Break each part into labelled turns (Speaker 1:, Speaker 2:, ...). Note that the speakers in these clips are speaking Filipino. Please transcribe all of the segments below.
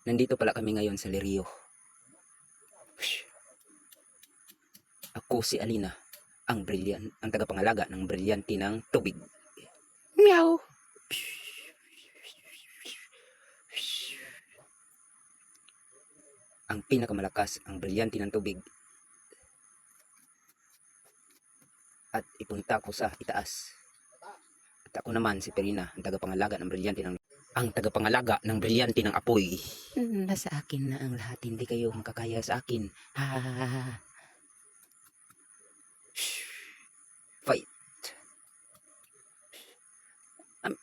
Speaker 1: Nandito pala kami ngayon sa Lirio. Ako si Alina, ang tagapangalaga ng brilyante ng tubig. Meow. Ang pinakamalakas, ang brilyante ng tubig. At ipunta ko sa itaas. At ako naman si Perina, ang tagapangalaga ng brilyante ng apoy. Nasa akin na ang lahat, hindi kayo makakaya sa akin. Ha ha ha ha. Fight.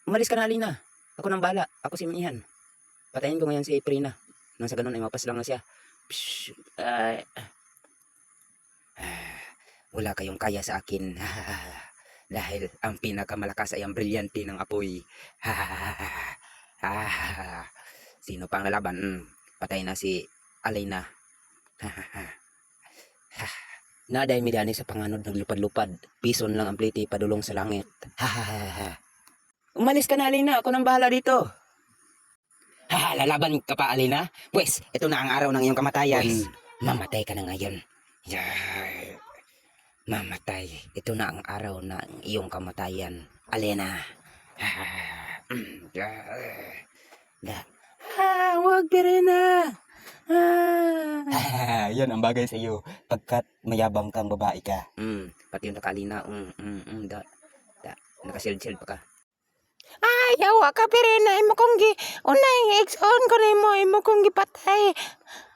Speaker 1: Umalis ka na, Alina. Ako nang bala. Ako si Mihan. Patayin ko ngayon si Perina. Nang sa ganun ay mapas lang na siya. Wala kayong kaya sa akin. Dahil ang pinakamalakas ay ang brilyante ng apoy. Sino pang lalaban? Patay na si Alina. Naday midani sa panganod naglupad-lupad. Pison lang ang pliti padulong sa langit. Umalis ka na, Alina. Ako nang bahala dito. Lalaban ka pa, Alina? Pues, ito na ang araw ng iyong kamatayan. Pues, mamatay ka na ngayon. Mamatay. Ito na ang araw ng iyong kamatayan, Alina. Wag, Perina.
Speaker 2: Yan ang bagay sa iyo pagkat mayabang kang babae ka.
Speaker 1: Pati yung nakalina. Nakasild-sild pa ka.
Speaker 3: Yawa ka Perina, imo kong unay exon ko nimo, imo kong gipatay.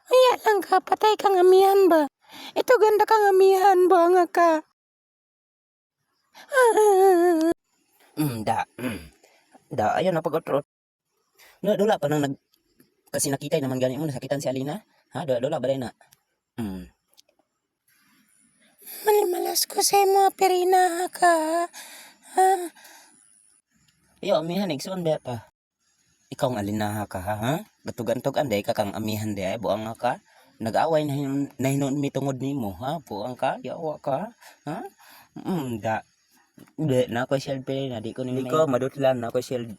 Speaker 3: Aya lang ka, patay kang amihan ba? Ito ganda kang amihan ba nga ka?
Speaker 1: Ayun na pag-otro. Dula pa nang kasi nakitay naman gani mo nasakitan si Alina. Dula ba na?
Speaker 3: Malimalas ko sa imo Perina ka.
Speaker 1: Yo, amihan, igsoon ba pa? Ikaw ang Alina ka, ha? Gatug-antog anday ka kang amihan day, buang ka? Nag-away na hinon mitungod nimo, ha? Buang ka, yawa ka, ha? Di na ako shield Perina, di ko madutlan na ako shield.